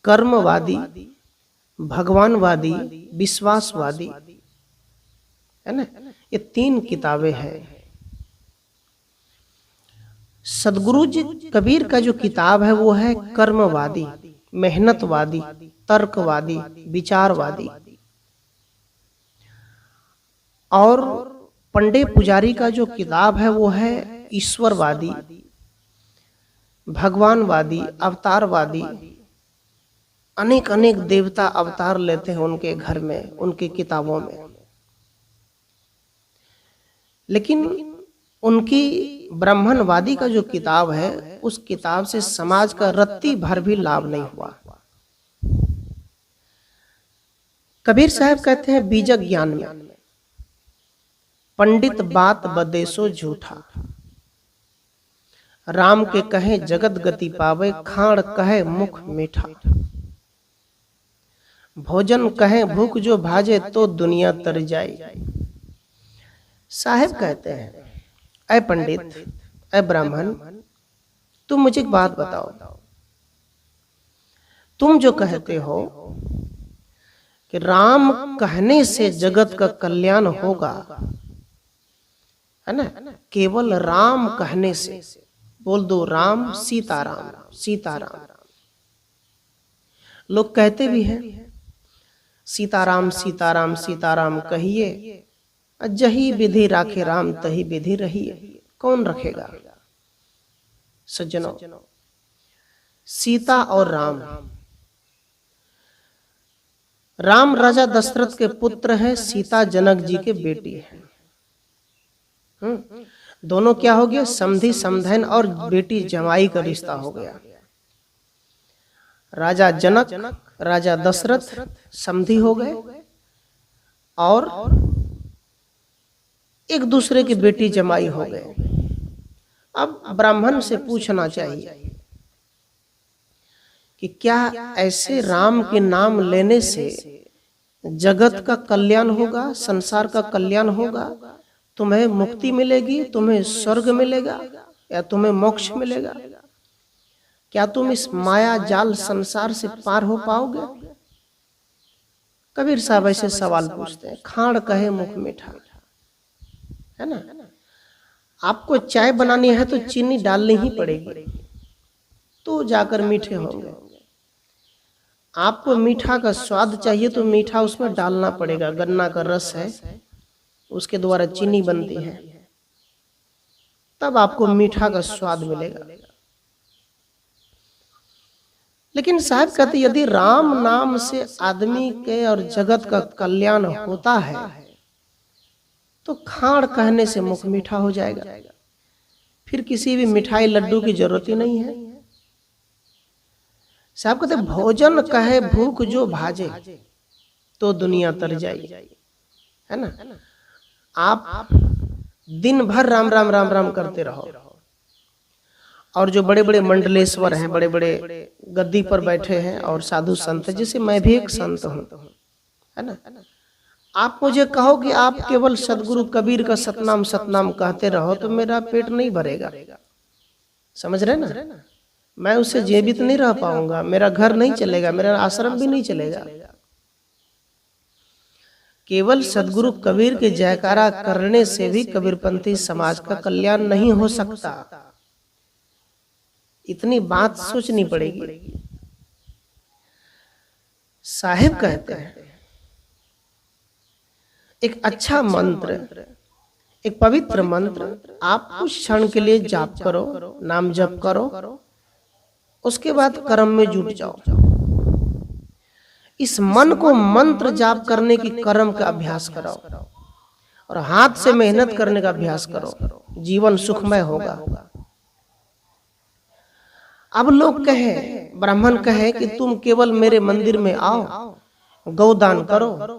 कर्मवादी, भगवानवादी, विश्वासवादी, है ना। ये 3 किताबें हैं। सदगुरु जी कबीर का जो किताब है वो है कर्मवादी, मेहनतवादी, तर्कवादी, विचारवादी। और पंडे पुजारी का जो किताब है वो है ईश्वरवादी, भगवानवादी, अवतारवादी। अनेक अनेक देवता अवतार लेते हैं उनके घर में, उनकी किताबों में। लेकिन उनकी ब्राह्मणवादी का जो किताब है, उस किताब से समाज का रत्ती भर भी लाभ नहीं हुआ। कबीर साहब कहते हैं बीजक ज्ञान में, पंडित बात बदेसो झूठा, राम के कहे जगत गति पावे, खाण कहे मुख मीठा, भोजन कहे भूख जो भाजे, तो दुनिया तर जाए। साहब कहते हैं, ऐ पंडित, ऐ ब्राह्मण, तुम मुझे एक बात बताओ। तुम जो कहते हो कि राम कहने से जगत का कल्याण होगा, है ना, केवल राम कहने से, बोल दो राम सीताराम, सीताराम। लोग कहते भी हैं सीताराम सीताराम सीताराम कहिए, जही विधि राखे राम तही विधि रहिए। कौन रखेगा सज्जनों? सीता और राम, राम राजा दशरथ के पुत्र हैं, सीता जनक जी के बेटी है। दोनों क्या हो गया? समधी समधन और बेटी जमाई का रिश्ता हो गया। राजा जनक, राजा दशरथ समधी हो गए और एक दूसरे की बेटी जमाई हो गए। अब ब्राह्मण से पूछना चाहिए कि क्या ऐसे राम के नाम लेने से जगत का कल्याण होगा, संसार का कल्याण होगा? तुम्हें मुक्ति मिलेगी, तुम्हें स्वर्ग मिलेगा, या तुम्हें मोक्ष मिलेगा? क्या तुम इस माया जाल संसार से पार हो पाओगे? कबीर साहब ऐसे सवाल पूछते हैं। खाण कहे मुख मीठा, है ना। आपको चाय बनानी है तो चीनी डालनी ही पड़ेगी, तो जाकर मीठे होंगे। आपको मीठा का स्वाद चाहिए तो मीठा उसमें डालना पड़ेगा। गन्ना का रस है, उसके द्वारा चीनी बनती है, तब आपको मीठा का स्वाद मिलेगा। लेकिन साहब कहते यदि राम नाम से आदमी के और जगत का कल्याण होता है तो खाण कहने से मुख मीठा हो जाएगा, फिर किसी भी मिठाई लड्डू की जरूरत ही नहीं है। साहब कहते भोजन कहे भूख जो भाजे, तो दुनिया तर जाए, है ना। आप दिन भर राम राम राम राम करते रहो, और जो बड़े बड़े मंडलेश्वर हैं, बड़े बड़े गद्दी पर बैठे हैं और साधु संत, जैसे मैं भी एक संत हूँ, है ना। आप मुझे कहो कि आप केवल सदगुरु कबीर का सतनाम सतनाम कहते रहो तो मेरा पेट नहीं भरेगा, समझ रहे ना। मैं उससे जीवित नहीं रह पाऊंगा, मेरा घर नहीं चलेगा, मेरा आश्रम भी नहीं चलेगा। केवल सदगुरु कबीर के जयकारा करने से भी कबीरपंथी समाज का कल्याण नहीं हो सकता। इतनी बात सोचनी पड़ेगी। साहिब कहते हैं एक अच्छा मंत्र, एक पवित्र मंत्र आप कुछ क्षण के लिए जाप करो, नाम जप करो, उसके बाद कर्म में जुट जाओ। इस मन को मंत्र जाप करने की कर्म का अभ्यास कराओ और हाथ से मेहनत करने का अभ्यास करो, जीवन सुखमय होगा। अब लोग कहे, ब्राह्मण कहे कि तुम केवल मेरे मंदिर में आओ, गौदान करो,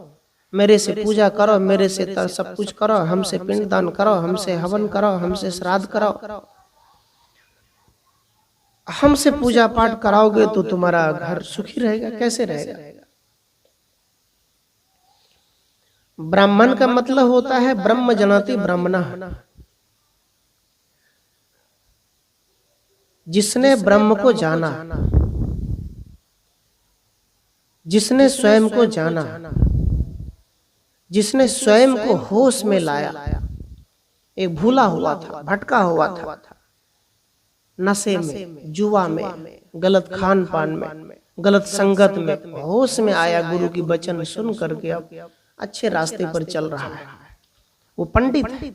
मेरे से पूजा करो, मेरे से सब कुछ करो, हमसे पिंड दान करो, हमसे हवन करो, हमसे श्राद्ध करो, हमसे पूजा पाठ कराओगे तो तुम्हारा घर सुखी रहेगा। कैसे रहेगा? ब्राह्मण का मतलब होता है ब्रह्म जनाति ब्रह्मणः, जिसने ब्रह्म को जाना। जिसने स्वयं को जाना, जिसने स्वयं को होश में लाया, एक भूला हुआ था, भटका हुआ था, नशे में, जुआ में, गलत खान पान में, गलत संगत में, होश में आया, गुरु की वचन सुन करके अब अच्छे रास्ते पर चल रहा है, वो पंडित है।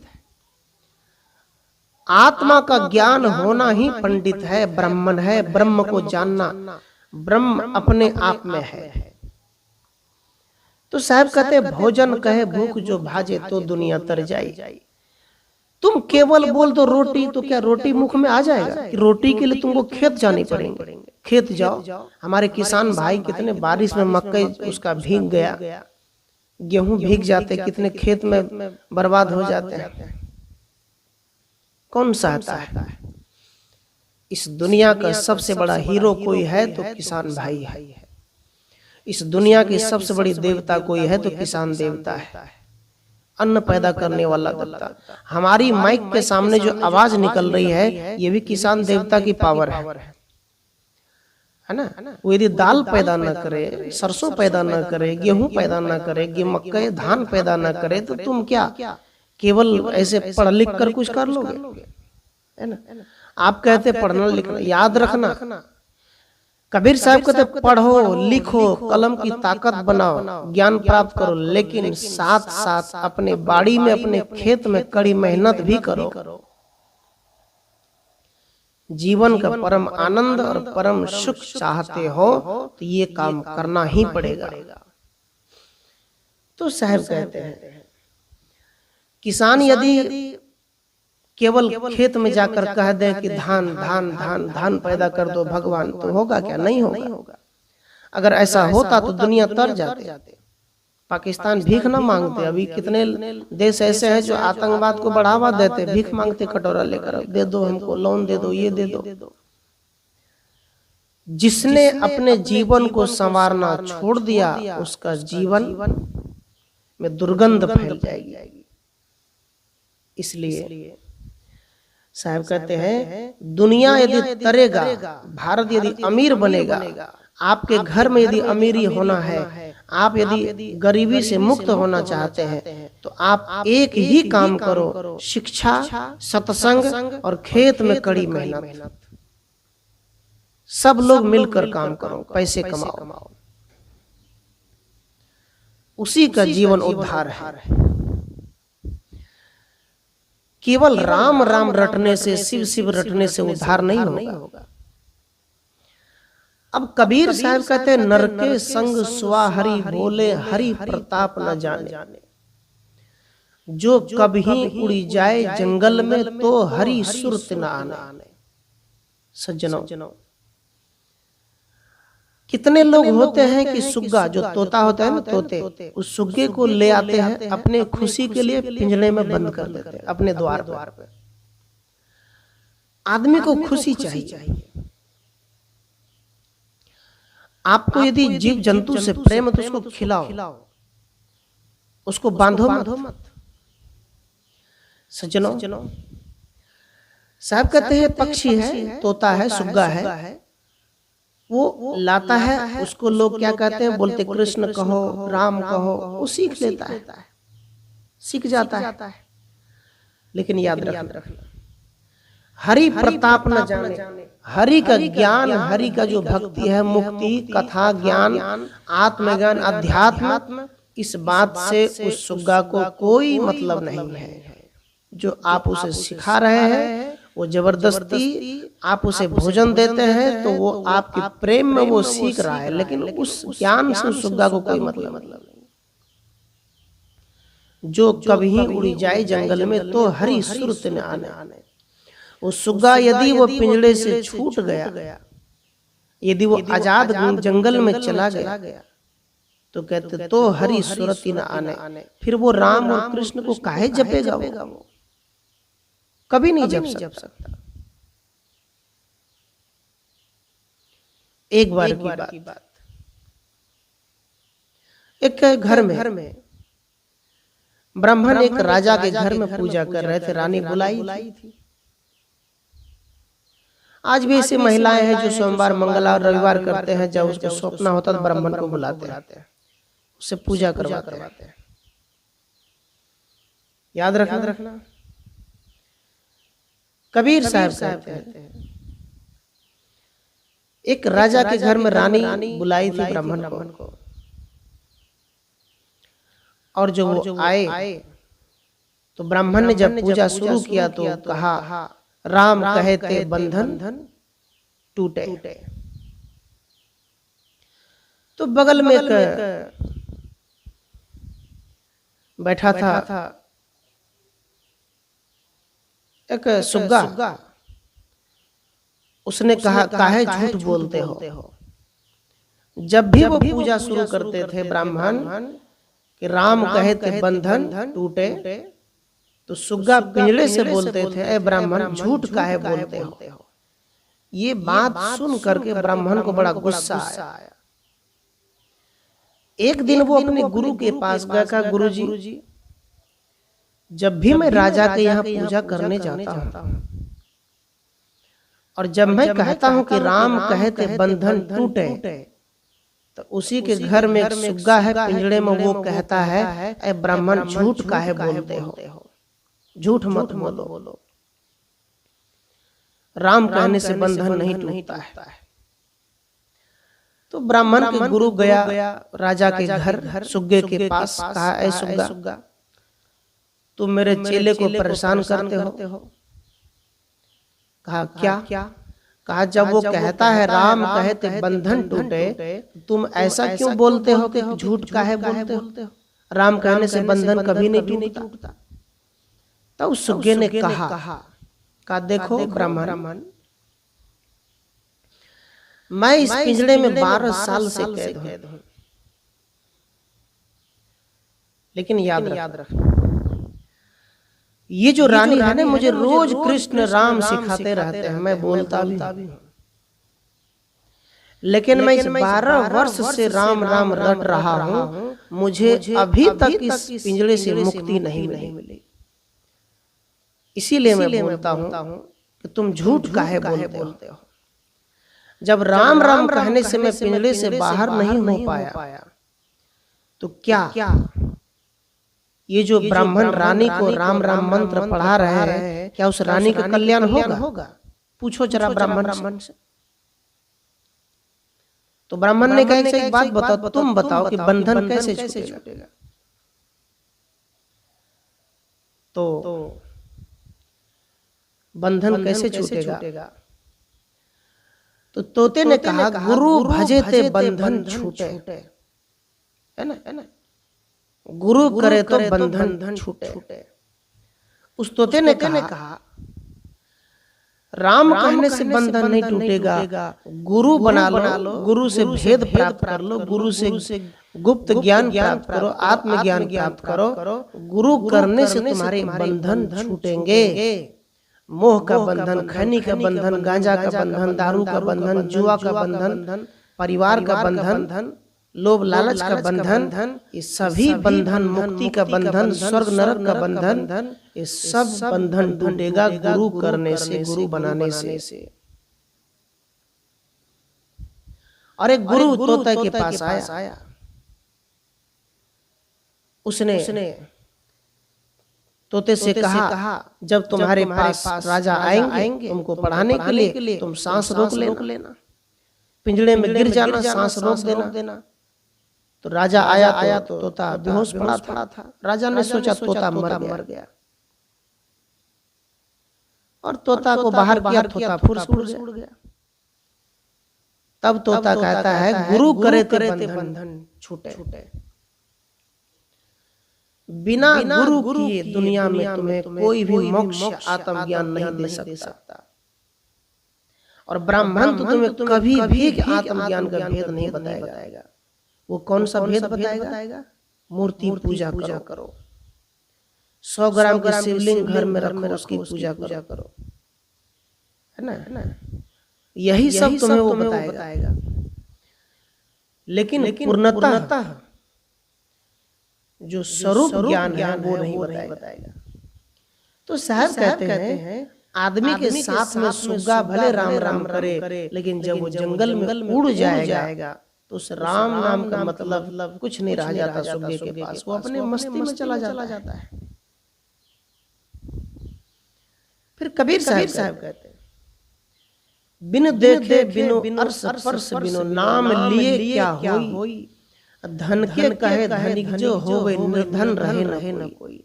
आत्मा का ज्ञान होना ही पंडित है, ब्राह्मण है। ब्रह्म को जानना, ब्रह्म अपने आप में है। तो साहब कहते भोजन कहे भूख जो भाजे तो दुनिया तर जाई। तुम केवल बोल दो रोटी, तो क्या रोटी मुख में आ जाएगा? कि रोटी के लिए तुमको खेत जाने पड़ेंगे। खेत जाओ, हमारे किसान भाई कितने बारिश में मक्का उसका भीग गया, गेहूं भीग जाते, कितने खेत में बर्बाद हो जाते हैं। कौन सहता है? इस दुनिया का सबसे बड़ा हीरो कोई है तो किसान भाई है। इस दुनिया की सबसे बड़ी देवता कोई है तो किसान देवता है, अन्न पैदा करने वाला देवता। हमारी माइक के सामने जो आवाज निकल रही है, ये भी किसान देवता की पावर है ना। वो यदि दाल पैदा न करे, सरसों पैदा न करे, गेहूं पैदा न करे, मक्का धान पैदा न करे, तो तुम क्या केवल ऐसे पढ़ लिख कर कुछ कर लोगे? है ना। आप कहते पढ़ना लिखना, याद रखना। कबीर साहब कहते पढ़ो लिखो, कलम की ताकत बनाओ, ज्ञान प्राप्त करो, लेकिन साथ साथ अपने बाड़ी में, अपने खेत में कड़ी मेहनत भी करो। जीवन का परम आनंद और परम सुख चाहते हो तो ये काम करना ही पड़ेगा। तो साहब कहते हैं किसान यदि केवल खेत में जाकर कह दे कि धान धान धान धान पैदा कर दो भगवान, तो होगा क्या? नहीं होगा। अगर ऐसा होता तो दुनिया तर जाते। पाकिस्तान भीख न मांगते। अभी कितने देश ऐसे हैं जो आतंकवाद को बढ़ावा देते, भीख मांगते कटोरा लेकर, दे दो हमको, लोन दे दो, ये दे दो। जिसने अपने जीवन को संवारना छोड़ दिया, उसका जीवन में दुर्गंध फैल जाएगी। इसलिए साहब कहते हैं दुनिया यदि तरेगा, भारत यदि अमीर बनेगा, आपके घर में यदि अमीरी होना है, आप यदि गरीबी से मुक्त होना चाहते हैं, तो आप एक ही काम करो, शिक्षा, सत्संग और खेत में कड़ी मेहनत। सब लोग मिलकर काम करो, पैसे कमाओ, उसी का जीवन उद्धार है। केवल राम राम रटने से, शिव शिव रटने से उद्धार नहीं होगा। अब कबीर साहब कहते हैं नरके संग सुआ हरि बोले, हरि प्रताप न जाने। जो कभी उड़ी जाए जंगल में तो हरि सुरत न आने। सज्जनों, कितने लोग होते हैं कि सुग्गा, जो तोता होता है ना, तोते, उस सुग्गे को ले आते हैं अपने खुशी के लिए, पिंजरे में बंद कर देते हैं अपने द्वार पे। आदमी को खुशी चाहिए। आपको यदि जीव जंतु से प्रेम है तो उसको खिलाओ, उसको बांधो मत। सज्जनों, साहब कहते हैं पक्षी है, तोता है, सुग्गा है, वो लाता है, उसको लोग क्या कहते हैं, बोलते कृष्ण कहो, राम कहो, वो सीख लेता है, सीख जाता है। लेकिन याद रखना, हरि प्रताप न जाने। हरि का ज्ञान, हरि का जो भक्ति है, मुक्ति, कथा, ज्ञान, आत्मज्ञान, अध्यात्म, इस बात से उस सुग्गा को कोई मतलब नहीं है। जो आप उसे सिखा रहे हैं, वो जबरदस्ती आप उसे भोजन देते हैं, तो वो आपके प्रेम में वो सीख रहा है, लेकिन उस ज्ञान से उस सुग्गा को कोई मतलब नहीं। जो कभी उड़ी जाए जंगल में तो हरि सुरत न आने। वो सुग्गा यदि वो पिंजड़े से छूट गया, यदि वो आजाद जंगल में चला गया, तो कहते तो हरि सुरत न आने। फिर वो राम और कृष्ण को काहे जपेगा? वो कभी नहीं जप सकता। एक बार की बात, एक घर में ब्राह्मण एक राजा के घर में पूजा कर रहे थे। रानी बुलाई थी। आज भी ऐसी महिलाएं हैं जो सोमवार मंगलवार रविवार करते हैं, जब उसको सौंपना होता तो ब्राह्मण को बुलाते हैं, उससे पूजा करवाते हैं। याद रखना। कबीर साहब कहते हैं एक राजा के घर में रानी बुलाई थी ब्राह्मण को, और जो वो आए तो ब्राह्मण ने जब पूजा शुरू किया तो कहा, राम कहे ते बंधन टूटे। तो बगल में एक बैठा था एक सुग्गा, उसने कहा, काहे झूठ बोलते हो। जब भी वो पूजा शुरू करते थे ब्राह्मण कि राम कहे थे बंधन टूटे, तो सुग्गा पिंजड़े से बोलते थे, ए ब्राह्मण झूठ काहे बोलते हो। ये बात सुन करके ब्राह्मण को बड़ा गुस्सा आया। एक दिन वो अपने गुरु के पास गया, कहा, गुरुजी जब भी मैं राजा के यहाँ पूजा करने जाता हूँ और जब मैं कहता हूँ कि राम कहे थे बंधन टूटे, तो उसी के घर में एक सुग्गा है पिंजड़े में, वो कहता है, ए ब्राह्मण झूठ काहे बोलते हो, झूठ मत बोलो, राम कहने से बंधन नहीं टूटता है। तो ब्राह्मण के गुरु गया राजा के घर सुग्गे के पास, कहा, ऐ सुग्गा तुम मेरे चेले को परेशान करते हो। कहा, क्या? कहा, जब वो कहता है राम कहे थे बंधन टूटे, तुम ऐसा क्यों बोलते हो कि झूठ काहे बोलते हो, राम कहने से बंधन कभी नहीं टूटता। तब उस सुग्गे ने कहा, देखो ब्राह्मण, मैं इस पिंजड़े में 12 साल से कैद हूं, लेकिन याद रखना, ये जो रानी है ना, मुझे रोज कृष्ण राम सिखाते रहते हैं, मैं बोलता भी हूं, लेकिन मैं इस 12 वर्ष से राम राम रट रहा हूं, मुझे अभी तक इस पिंजड़े से मुक्ति नहीं मिली। इसीलिए मैं बोलता हूं कि तुम झूठ काहे बोलते हो। जब राम राम कहने से मैं पिंजड़े से बाहर नहीं हो पाया, तो क्या ये जो ब्राह्मण रानी को राम राम मंत्र पढ़ा रहे हैं, क्या उस रानी का कल्याण होगा? पूछो जरा ब्राह्मण से। तो ब्राह्मण ने कहा, एक बात बताओ, तुम बताओ कि बंधन कैसे छूटेगा। तो बंधन कैसे छूटेगा? तो तोते ने कहा, गुरु भजे ते बंधन छूटे, है ना, गुरु करे तो बंधन छूटे। उस तोते ने कहा, राम कहने से बंधन नहीं टूटेगा, गुरु बना लो, गुरु से भेद प्राप्त कर लो, गुरु से गुप्त ज्ञान प्राप्त करो, आत्मज्ञान प्राप्त करो, गुरु करने से तुम्हारे बंधन छूटेंगे। मोह का बंधन, खैनी का बंधन, गांजा का बंधन, दारू का बंधन, जुआ का बंधन, परिवार का बंधन, लोभ लालच का बंधन, ये सभी बंधन, मुक्ति का बंधन, स्वर्ग नरक का बंधन, ये सब बंधन टूटेगा गुरु करने से, गुरु बनाने से। और एक गुरु तोते के पास आया, उसने तोते से कहा, जब तुम्हारे पास राजा आएंगे तुमको पढ़ाने के लिए, तुम सांस रोक लेना, पिंजड़े में गिर जाना, सांस रोक देना। तो राजा आया तो तोता बेहोश पड़ा था। राजा ने सोचा तोता मर गया, और तोता को बाहर किया, तोता फुर्स उड़ गया। तब तोता कहता है, गुरु करे ते बंधन छूटे। बिना गुरु किए दुनिया में तुम्हें कोई भी मोक्ष आत्मज्ञान नहीं दे सकता। और ब्राह्मण तो तुम्हें कभी भी आत्मज्ञान का भेद नहीं बताएगा। वो कौन सा भेद बताएगा? मूर्ति पूजा करो, 100 ग्राम की शिवलिंग घर में रखो, उसकी पूजा करो, है ना, यही सब तुम्हें वो बताएगा। लेकिन पूर्णतः जो स्वरूप ज्ञान है वो नहीं बताएगा। तो साहब कहते हैं, आदमी के साथ में सुग्गा भले राम राम करे, लेकिन जब वो जंगल में उड़ जाएगा तो उस राम नाम का मतलब कुछ नहीं रह जाता सुग्गे के पास, वो अपने मस्ती में चला जाता है। फिर कबीर साहब कहते हैं, बिन देखे बिनु अर्श स्पर्श बिनु नाम लिए क्या होई, धन के कहे धनिक जो होवे निर्धन रहे न कोई।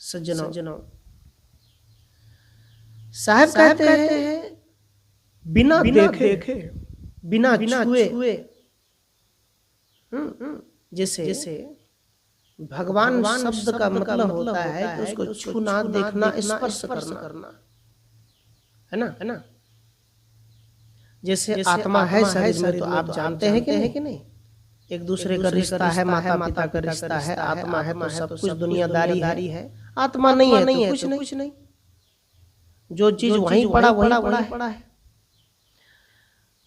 सज्जनों, साहब कहते हैं बिना देखे बिना छुए, जैसे भगवान शब्द का मतलब होता है कि उसको छूना, देखना, स्पर्श करना, है ना। जैसे आत्मा है शरीर में, तो आप जानते हैं कि नहीं, एक दूसरे का रिश्ता है, माता पिता का रिश्ता है, आत्मा है तो सब कुछ दुनियादारी है। आत्मा नहीं है तो कुछ नहीं, जो चीज वहीं पड़ा है।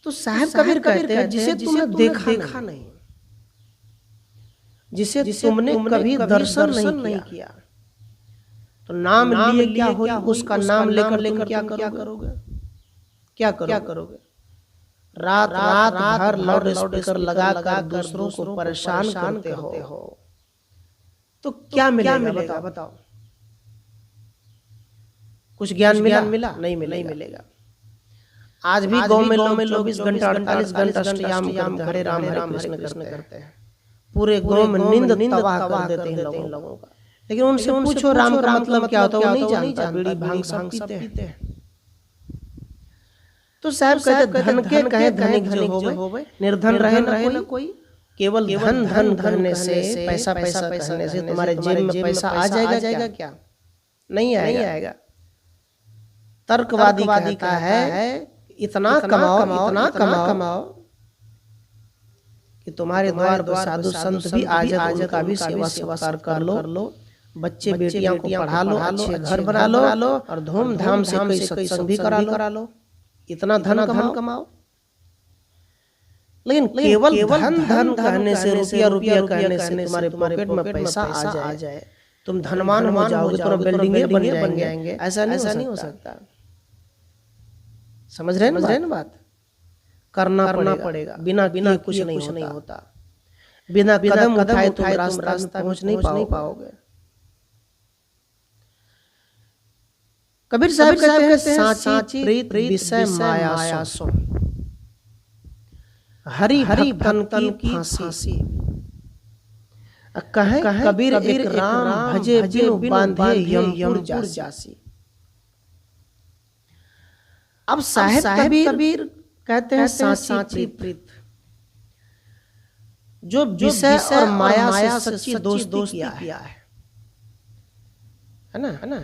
तो साहब कबीर कहते हैं जिसे तुमने देखा नहीं, जिसे तुमने कभी दर्शन नहीं किया, तो नाम लिए क्या होई, उसका नाम लेकर क्या करोगे? रात भर लाउड स्पीकर लगाकर दूसरों को परेशान करते हो, तो क्या मिलेगा बताओ? कुछ ज्ञान मिला? नहीं मिलेगा। आज भी गांव में लोग 24 घंटा 48 घंटा अष्टयाम करते, हरे राम कृष्ण करते हैं। पूरे गांव में नींद तबाह कर देते हैं लोगों का। लेकिन उनसे पूछो राम का मतलब क्या होता है, वो नहीं जानता। बीड़ी भांग सब पीते हैं। तो साहब कहते धन के कहे धनिक जो होवे निर्धन रहे न कोई। केवल धन करने से, पैसा करने से तुम्हारे जेब में पैसा आ जाएगा क्या? नहीं आएगा। तर्कवादी कहता है इतना कमाओ कि तुम्हारे द्वार पर साधु संत भी आ जाए, उनका भी सेवा सत्कार कर लो, बच्चे बेटियों को पढ़ा लो, अच्छे घर बना लो और धूमधाम से कोई सत्संग भी करा लो। इतना धन कमाओ। लेकिन केवल धन कहने से, रुपया कहने से तुम्हारे पॉकेट में पैसा आ जाए, तुम धनवान हो जाओगे, तुम्हारा बिल्डिंगें बन जाएंगे, ऐसा नहीं हो सकता। समझ रहे हैं ना बात? करना पड़ेगा। बिना कुछ नहीं होता। बिना कदम उठाए तुम रास्ता पहुंच नहीं पाओगे। कबीर साहब कहते हैं साची प्रीत विषय माया सो, हरि भक्तन की फांसी। कहे कबीर एक राम भजे बिनु बांधे यम जासी। अब साहेब कबीर कहते हैं साची प्रीत, जो विषय और माया से सच्ची दोस्ती किया है ना,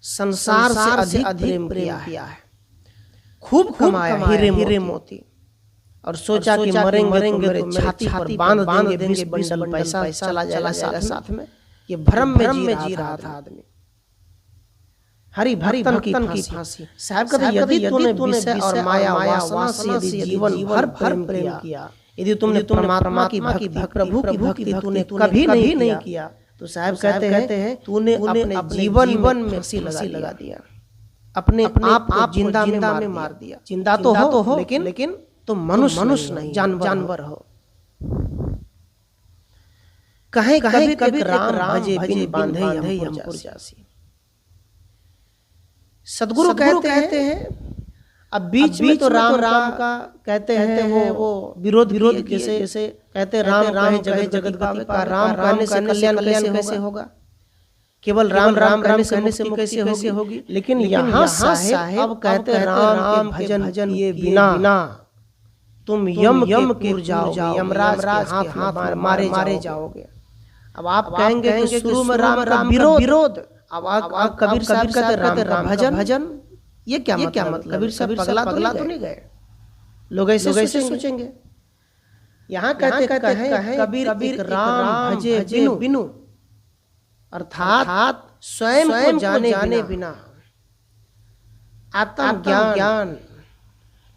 संसार से अधिक प्रेम किया है, खूब कमाया हीरे मोती, और सोचा कि मरेंगे तो छाती पर बांध देंगे बंडल पैसा, चला जाएगा साथ में। ये भ्रम में जी रहा था आदमी। हरि भक्तन की फांसी। साहब कहते यदि तूने विषय और माया वासना से यदि जीवन भर प्रेम किया, यदि तुमने परमात्मा की भक्ति, प्रभु की भक्ति तूने कभी नहीं किया, तो साहब कहते हैं तूने अपने जीवन में फांसी लगा दिया, अपने आप को जिंदा में मार दिया। जिंदा तो हो लेकिन तुम मनुष्य नहीं, जानवर हो। कहे कभी राम भजे बिन बांधे यमपुर जासी। सदगुरु कहते हैं अब बीच में तो राम का कहते हैं वो विरोध जैसे कहते हैं राम कहे जगत का राम कहने से कल्याण कैसे होगा, केवल राम कहने से कैसे होगी। लेकिन यहाँ साहेब अब कहते हैं राम के भजन ये बिना तुम यम के जाओगे, यमराज के हाथ मारे जाओगे। अब आप कहेंगे कि शुरू में राम का विरोध, अब कबीर साहब कहते राम भजन ये क्या मतलब? कबीर साहब पगला तो नहीं गए? लोग ऐसे सोचेंगे। यहाँ कहते कबीर राम भजे बिनु, अर्थात स्वयं को जाने बिना, आत्म ज्ञान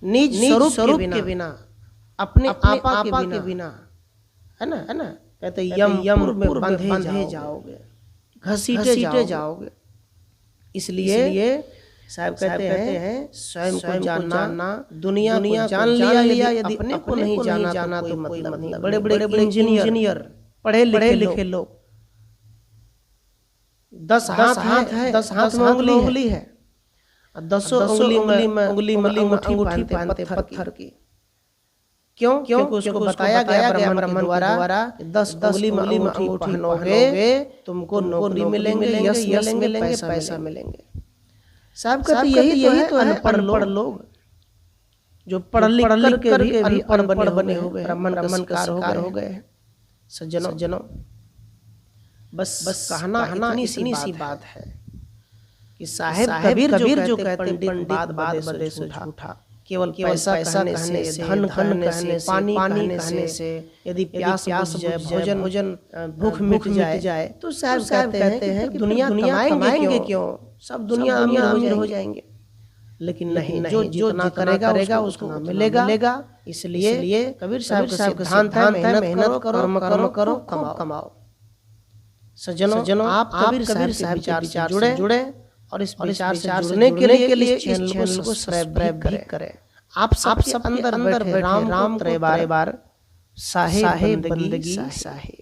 निज स्वरूप के बिना, अपने आपा के बिना, है ना। कहते यम में बंधे जाओगे, घसीटे जाओगे। इसलिए साहब कहते हैं स्वयं को जानना, दुनिया को जान लिया यदि अपने को नहीं जाना तो मतलब नहीं। बड़े बड़े इंजीनियर, पढ़े लिखे लोग, 10 हाथ है, 10 हाथ में उंगली है, 10 उंगली में अंगूठी पहनते पत्थर की। क्यों? क्योंकि उसको बताया गया ब्राह्मण द्वारा 10 उंगली में अंगूठी पहनोगे तुमको नौकरी मिलेंगे, यश मिलेंगे, पैसा मिलेंगे। साहब कहते यही तो है अनपढ़ लोग, जो पढ़ लिख कर भी अनपढ़ बने हो गए, ब्राह्मण का शिकार हो गए। सज्जनों, बस कहना इतनी सी बात है कि साहेब कबीर जो कहते पंडित बात बदे से झूठा, केवल पैसा कहने से, धन कहने से, पानी कहने से, यदि प्यास बुझ जाए, भोजन भूख मिट जाए तो साहब कहते हैं कि दुनिया कमाएंगे क्यों, सब दुनिया अमीर हो जाएंगे। लेकिन नहीं, जो जितना करेगा उसको मिलेगा। इसलिए कबीर साहब का सिद्धांत है मेहनत करो, कर्म करो, कमाओ। सज्जनों, आप कबीर साहब के विचार से जुड़े और इस विचार से जुड़ने के लिए इस चैनल को सब्सक्राइब करें। आप सब अंदर बैठे राम त्रय बार साहे बंदगी साहे।